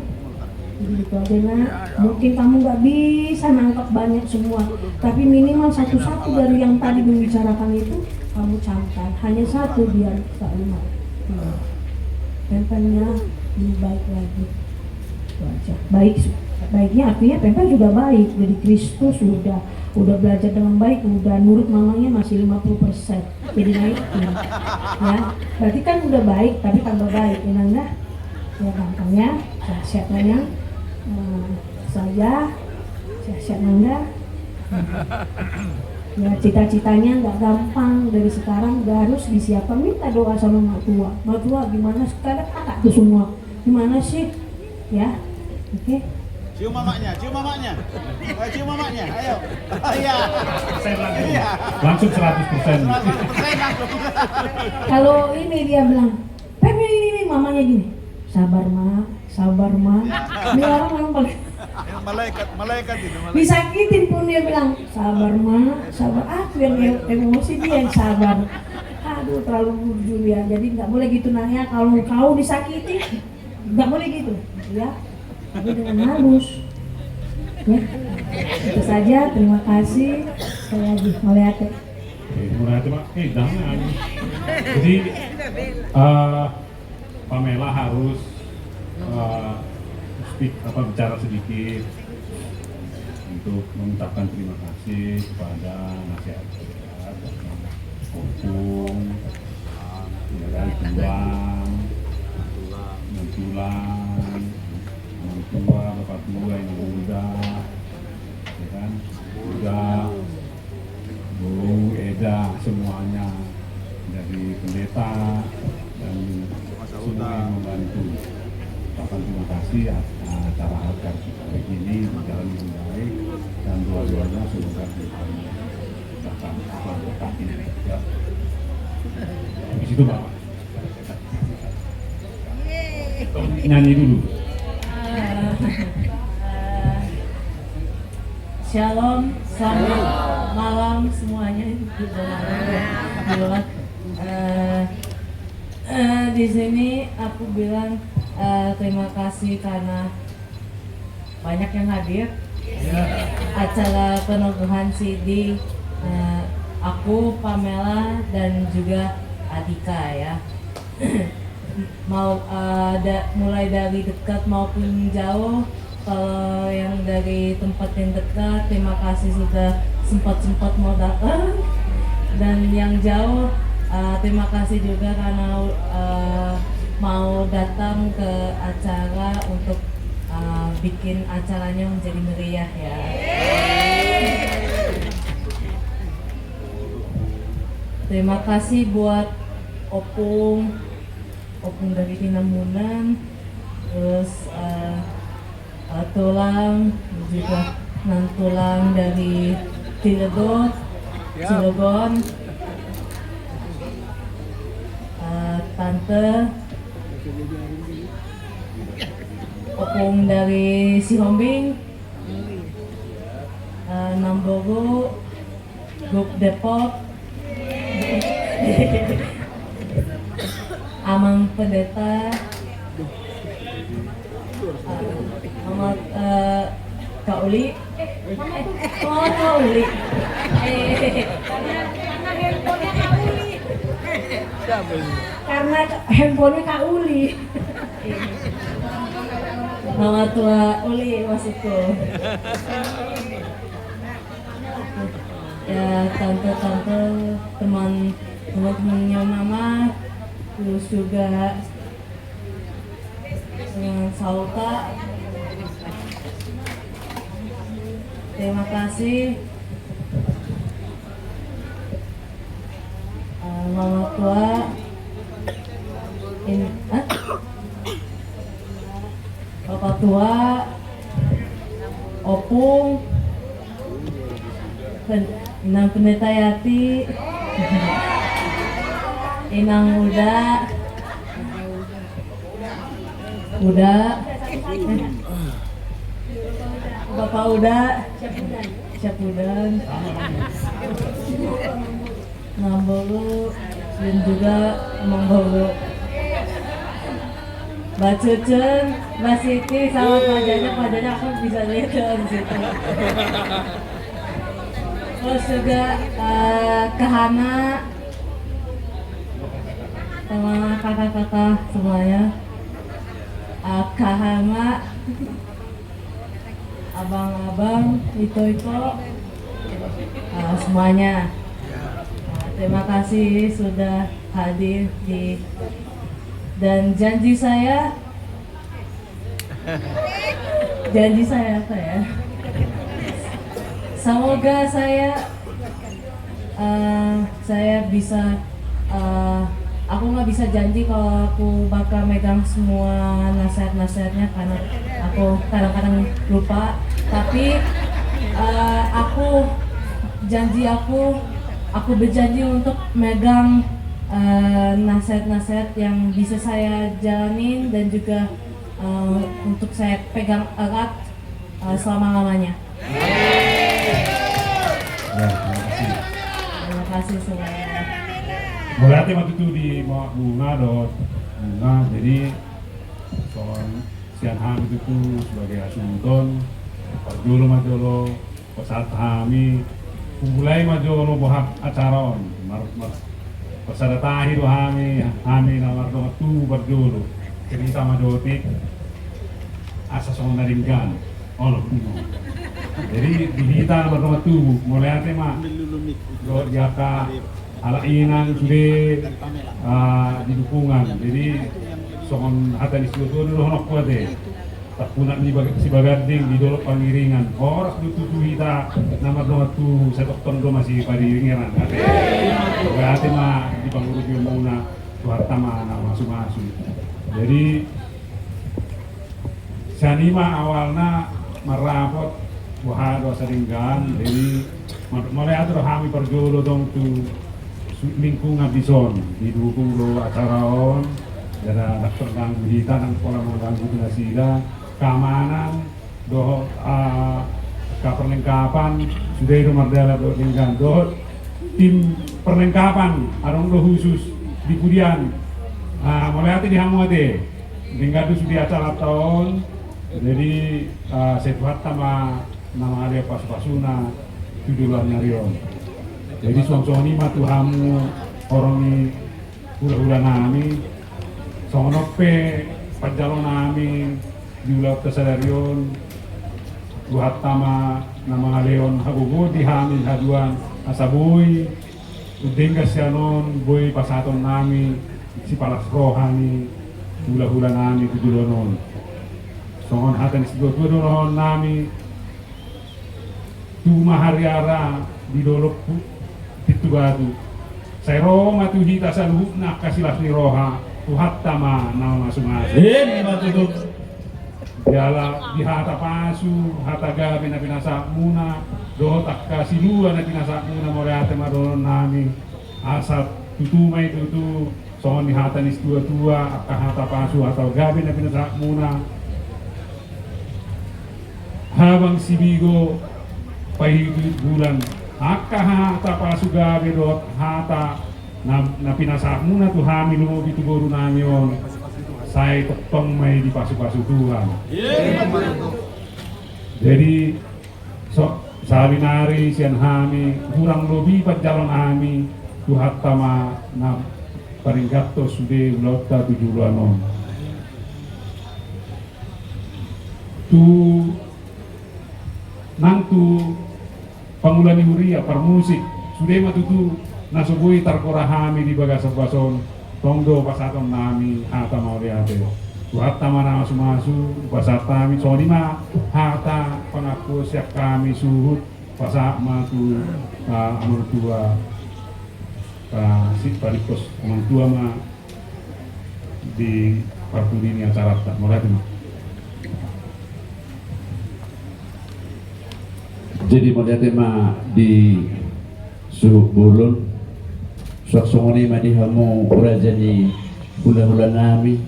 S10: Jadi itu aja nah, mungkin kamu nggak bisa nangkap banyak semua, tapi minimal satu-satu dari yang tadi membicarakan itu kamu camkan, hanya satu biar tak lima. Pempelnya lebih baik lagi, itu aja. Baiknya artinya Pempel juga baik, jadi Kristus udah belajar dengan baik, udah nurut mamanya masih 50%, jadi naikin, ya. Berarti kan udah baik, tapi tambah baik, ya enggak? Ya gampangnya, siap-siapnya saya siap-siap enggak? Ya cita-citanya nggak gampang, dari sekarang udah harus disiapkan, minta doa sama mak tua gimana sekarang kakak tuh semua, gimana sih? Ya, oke.
S4: Cium mamanya, cium mamanya, ayo. Iya.
S2: Langsung 100%.
S10: Kalau ini dia bilang, Pep ini mamanya gini, sabar ma. Ini orang memang paling
S4: Malaikat itu.
S10: disakitin pun dia bilang, sabar ma, sabar. Aku yang emosi, dia yang sabar. Aduh terlalu bujur ya, jadi nggak boleh gitu nanya kalau kau disakiti, nggak boleh gitu, ya. Tapi dengan halus, ya. Itu saja, terima kasih. Sekali lagi, melihat.
S2: Murah itu Pak, jangan. Jadi Pamela harus bicara sedikit untuk mengucapkan terima kasih kepada nasihat hukum, ya kan, tulang, orang tua, bapak tua yang muda, ya kan, juga Bu Eda, semuanya dari pendeta dan semua yang membantu. Ucapan terima kasih acara agar kita ini berjalan dengan baik dan dua-duanya semoga kita ucapkan berkat ini. Ya. Di situ Pak. Nyanyi dulu.
S10: Shalom, selamat malam semuanya di luar. Di sini aku bilang terima kasih karena banyak yang hadir. Acara penubuhan CD, aku, Pamela dan juga Adika ya. Mau mulai dari dekat maupun jauh. Kalau yang dari tempat yang dekat, terima kasih sudah sempat mau datang. Dan yang jauh, terima kasih juga karena mau datang ke acara untuk bikin acaranya menjadi meriah ya. Terima kasih buat Opung dari Tinamunan, terus tulang juga tulang dari Cilegon, tante Opung dari Sihombing, Nambogo, Grup Depok, Amang Pendeta, sama Kak Uli. Kak Uli. Karena handphonenya Kak Uli. Nama tua Uli maksudku. Ya tante-tante, teman-temannya mama, terus juga dengan Sauta. Terima kasih mama tua bapak tua, Opung, Pendeta Yati, Inang udah, Bapak udah, siap udah, Nambolu, dan juga Emang Bolu. Mbak Cucun, Mbak Siti, sama Pak Jajak aku bisa lihat dari situ. Terus juga Kahana, sama kakak-kakak semuanya, Kahana, abang-abang, itu semuanya. Terima kasih sudah hadir dan janji saya apa ya? Semoga saya bisa, aku nggak bisa janji kalau aku bakal megang semua nasihat-nasihatnya karena aku kadang-kadang lupa. Tapi aku berjanji untuk megang nasihat-nasihat yang bisa saya jalanin dan juga untuk saya pegang erat selama-lamanya.
S2: Ya, terima kasih.
S10: Terima kasih semuanya.
S2: Berarti waktu itu di bunga, jadi soal sian ham itu sebagai asunton, parjolo majolo, pesat hami, mulai majolo bohak acaron, pesada tahir hami namar dong tu parjolo, cerita majotik, asas naringgan, jadi dihita namar dong tu, mulai ate mah, jaka alainan sudah di dukungan, jadi soal hata di situ dulu honok kuate, tak punah si bagarding di dolok pangiringan, orang tutu hita nama dong tu setok tondo masih padiringan, ate mah di pangurus muna tuharta mah nama masuk, jadi sanima awalnya merapot wahado saringgan, jadi mulai atur kami perjolo dong tu lingkungan bison didukung lo acaraon ada dokter dan berita dan sekolah mengganggu tunasida keamanan perlengkapan sudah itu merdela dengan tim perlengkapan arong do khusus di Pudian mulai hati dihamuate hingga itu sudah acara tahun jadi sebuah nama ada pas-pasuna tujuan nyarion. Jadi suami matuhamu orang ni hula-hula nami, sonope panjalon nami diulat kesadarion, buhat tama nama leon hagugo dihamil haduan asaboy, udeng kasyanon boy pasaton nami si palas rohani hula-hula nami tujulonon. Songon hatan isdot-donon nami tuma hariara di dolok itu batu saya roma tuh hita saluh nak kasih lasni roha tuhat tama nama masuk-masuk batu jala di hata pasu hata gabi na pinasak muna dohotak kasih lua na pinasak muna moreate madonon nami asap tutumay tutu sohon di hata nis tua-tua akka hata pasu atau gabi na pinasak muna habang sibigo pahigit bulan akka hata pasuga bedot hata na pinasak muna tuh hamil mo bitugoro namin say toktong may di pasu-pasu Tuhan. Jadi sabi nari sian hami kurang lebih panjalan hami tuhat tama na paringgato sude ulota 7 bulan tu nangtu pangulani huria parmusik sudah matutu nasubui tarkorahami di bagasat-bason tongdo pasaton nami hata mauliate tuhatta mana masu pasat kami sonima hata pengaku siap kami suhut pasak matu amang tua si palikos amang tua ma di partudini acara tak mulai tu.
S1: Jadi pada tema di suhu bulun Suaksongoni madihamu urajani hula-hula nami,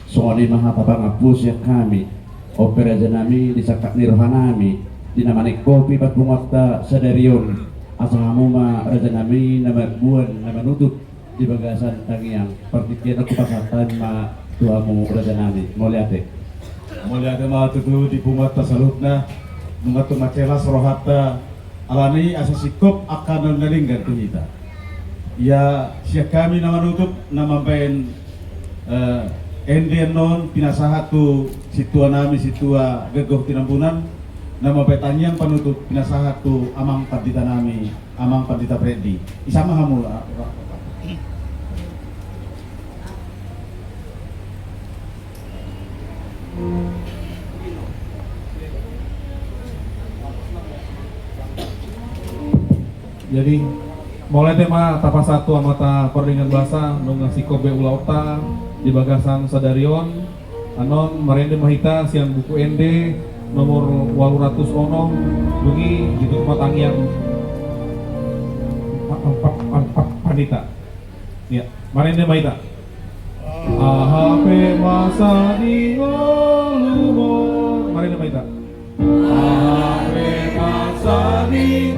S1: songoni mahapapangapus ya kami, opera janami disakak nirhanami, dinamani kopi pat bungakta sadarion, asahamu ma rajanami nama buan nama nutup di bagasan tangiang, partikian aku pasatan ma tuamu rajanami, moliate.
S4: Moliate ma tutu di pumat tasalutna, nungatu macelas rohata, alani asasikop akan nalinggan tuhita. Ya siya kami nama nutup nama bayan endian non pinasahat tu situa nami situa gegoh tinambunan nama petanyang penutup pinasahat tu amang pandita nami amang pandita Freddy isama hamu
S7: Jadi mulai tema tapa satu amata perdingan bahasa nunga sikobe ulauta di bagasan sadarion anon marende mahita siang buku ende nomor 800 onom dungi gitu matang yang panita ya marende mahita ahape masa di ngolumon marende mahita ahape masa di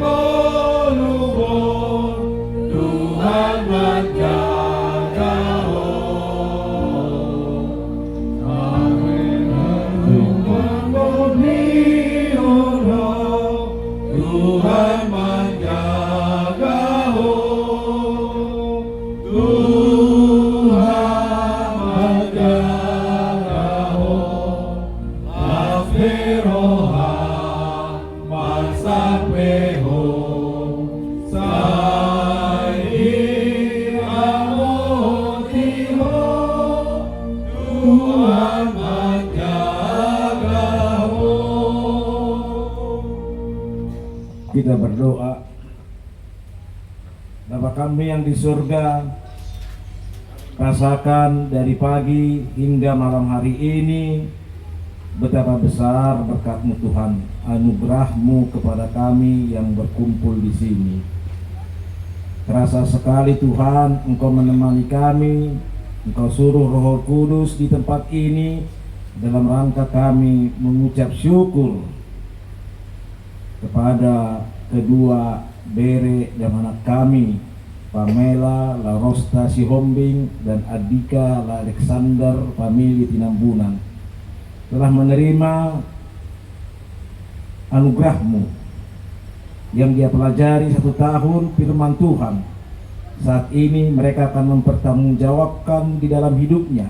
S11: Kita berdoa. Bapa kami yang di surga, rasakan dari pagi hingga malam hari ini betapa besar berkat-Mu Tuhan, anugerah-Mu kepada kami yang berkumpul di sini. Terasa sekali Tuhan, Engkau menemani kami, Engkau suruh Roh Kudus di tempat ini dalam rangka kami mengucap syukur kepada kedua Bere dan anak kami, Pamela La Rosta Sihombing dan Adika La Alexander famili Tinambunan, telah menerima anugerah-Mu yang dia pelajari 1 tahun firman Tuhan. Saat ini mereka akan mempertanggungjawabkan di dalam hidupnya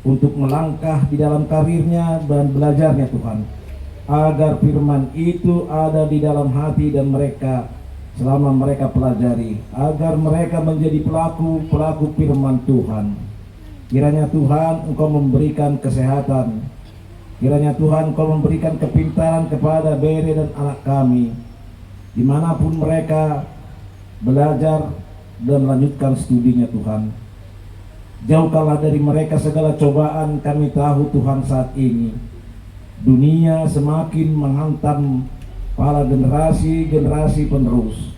S11: untuk melangkah di dalam karirnya dan belajarnya Tuhan, agar firman itu ada di dalam hati dan mereka selama mereka pelajari, agar mereka menjadi pelaku firman Tuhan. Kiranya Tuhan Engkau memberikan kesehatan, kiranya Tuhan Engkau memberikan kepintaran kepada Bere dan anak kami dimanapun mereka belajar dan melanjutkan studinya Tuhan. Jauhkanlah dari mereka segala cobaan. Kami tahu Tuhan saat ini dunia semakin menghantam para generasi penerus,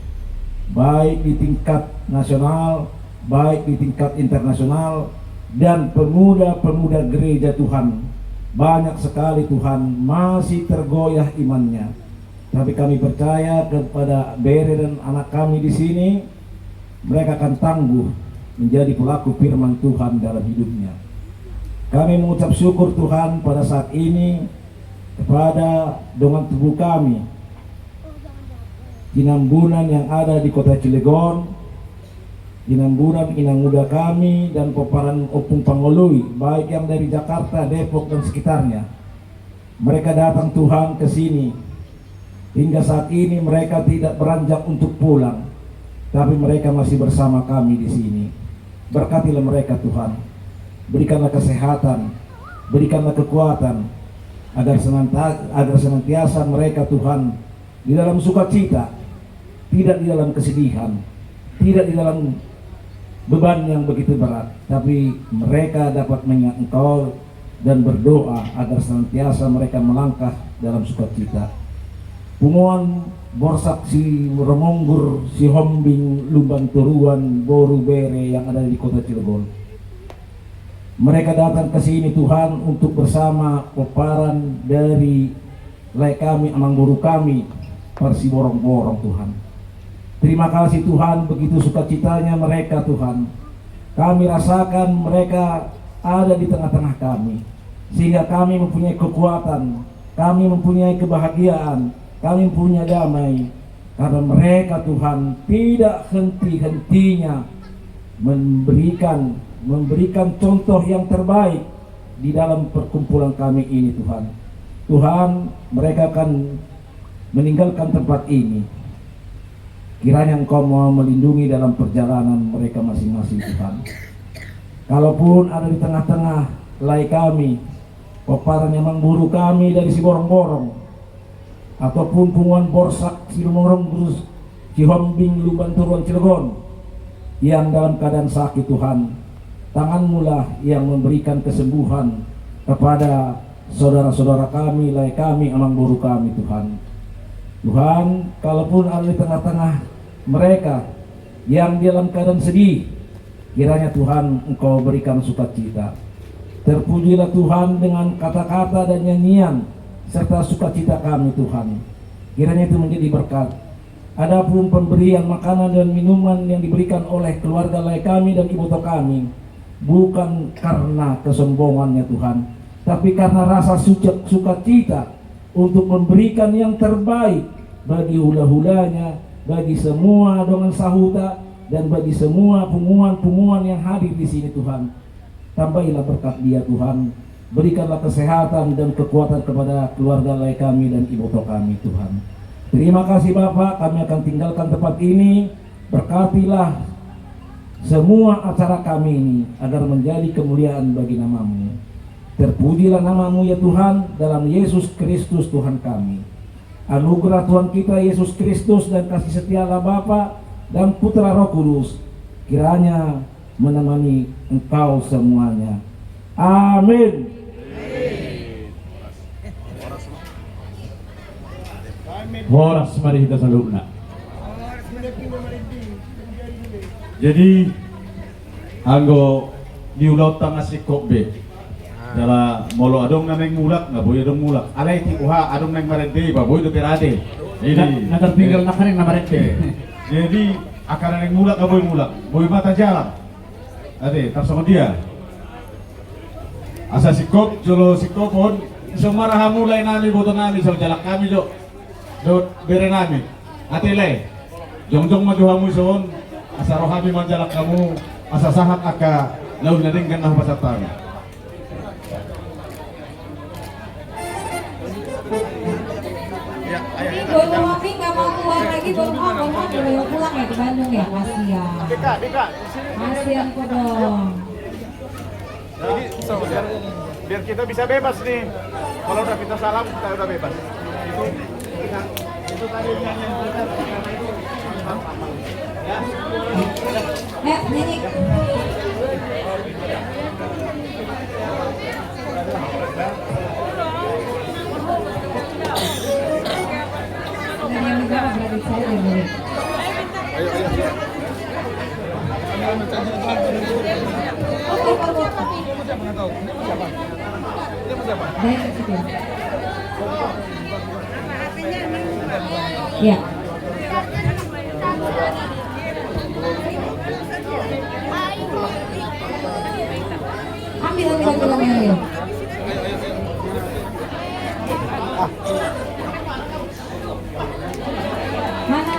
S11: baik di tingkat nasional, baik di tingkat internasional, dan pemuda-pemuda gereja Tuhan. Banyak sekali Tuhan masih tergoyah imannya. Tapi kami percaya kepada Bere dan anak kami di sini, mereka akan tangguh menjadi pelaku firman Tuhan dalam hidupnya. Kami mengucap syukur Tuhan pada saat ini kepada dongan tubuh kami, Tinambunan yang ada di kota Cilegon, Tinambunan inang muda kami dan peparan Opung Pangolui, baik yang dari Jakarta, Depok dan sekitarnya. Mereka datang Tuhan ke sini. Hingga saat ini mereka tidak beranjak untuk pulang, tapi mereka masih bersama kami di sini. Berkatilah mereka Tuhan. Berikanlah kesehatan, berikanlah kekuatan, agar senantiasa mereka Tuhan di dalam sukacita, tidak di dalam kesedihan, tidak di dalam beban yang begitu berat, tapi mereka dapat mengingat Engkau dan berdoa agar senantiasa mereka melangkah dalam sukacita. Punguan Borsak si Romonggur, si Hombing, Lumban Turuan, Boru Bere yang ada di kota Cilegon. Mereka datang ke sini Tuhan untuk bersama peparan dari lai kami, amang boru kami, Persiborong-borong Tuhan. Terima kasih Tuhan, begitu sukacitanya mereka Tuhan. Kami rasakan mereka ada di tengah-tengah kami, sehingga kami mempunyai kekuatan, kami mempunyai kebahagiaan, kami punya damai, karena mereka Tuhan tidak henti-hentinya memberikan contoh yang terbaik di dalam perkumpulan kami ini Tuhan. Tuhan, mereka akan meninggalkan tempat ini. Kiranya Engkau mau melindungi dalam perjalanan mereka masing-masing Tuhan. Kalaupun ada di tengah-tengah lai kami, peparan yang mengburu kami dari si borong-borong, ataupun Punguan Borsak, si Lumorong, si Hombing, Lumban Turuan Cilegon, yang dalam keadaan sakit Tuhan, tangan-Mu lah yang memberikan kesembuhan kepada saudara-saudara kami, lai kami, amang boru kami Tuhan. Tuhan, kalaupun ada di tengah-tengah mereka yang dalam keadaan sedih, kiranya Tuhan Engkau berikan sukacita. Terpujilah Tuhan dengan kata-kata dan nyanyian serta sukacita kami Tuhan. Kiranya itu menjadi berkat. Adapun pemberian makanan dan minuman yang diberikan oleh keluarga lai kami dan ibu kami, bukan karena kesombongannya Tuhan, tapi karena rasa sukacita untuk memberikan yang terbaik bagi hula-hulanya, bagi semua dongan sahuta, dan bagi semua punguan-punguan yang hadir di sini Tuhan. Tambahilah berkat dia Tuhan, berikanlah kesehatan dan kekuatan kepada keluarga lai kami dan ibu kami Tuhan. Terima kasih Bapak, kami akan tinggalkan tempat ini. Berkatilah semua acara kami ini agar menjadi kemuliaan bagi nama-Mu. Terpujilah nama-Mu ya Tuhan, dalam Yesus Kristus Tuhan kami. Anugerah Tuhan kita Yesus Kristus dan kasih setialah Bapa dan Putra Roh Kudus kiranya menemani engkau semuanya. Amin.
S2: Horas mari kita salubna. Jadi anggo diulau tangah si kobe. Dala molo adong nang mulak nga boy adong mulak. Alay ti uha adong nang marende ba boy do perade. Jadi
S5: Natertinggal na kanin na marete.
S2: jadi akara nang mulak nga boy mulak. Boy mata jalan. Ade sama dia. Asa sikop jolo sikopon semua mulai nami boto nami so jalak kami jo. Do bere nami. Ate lay. Jongjong majuhamu son asa rohami manjalak kamu asa sahat aka laun na ring ganah pasatami.
S6: Ini Boy Romi nggak mau keluar lagi, Boy boleh pulang ya ke Bandung ya, kasihan. Kasihan kok dong.
S5: Jadi biar kita bisa bebas nih. Kalau udah kita salam kita udah bebas. Itu tadi nyanyian kita
S6: ya. Nyanyi. Yang negara berarti saya boleh. Ya. Ambil. Mana?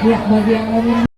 S10: Ya, bagi yang umum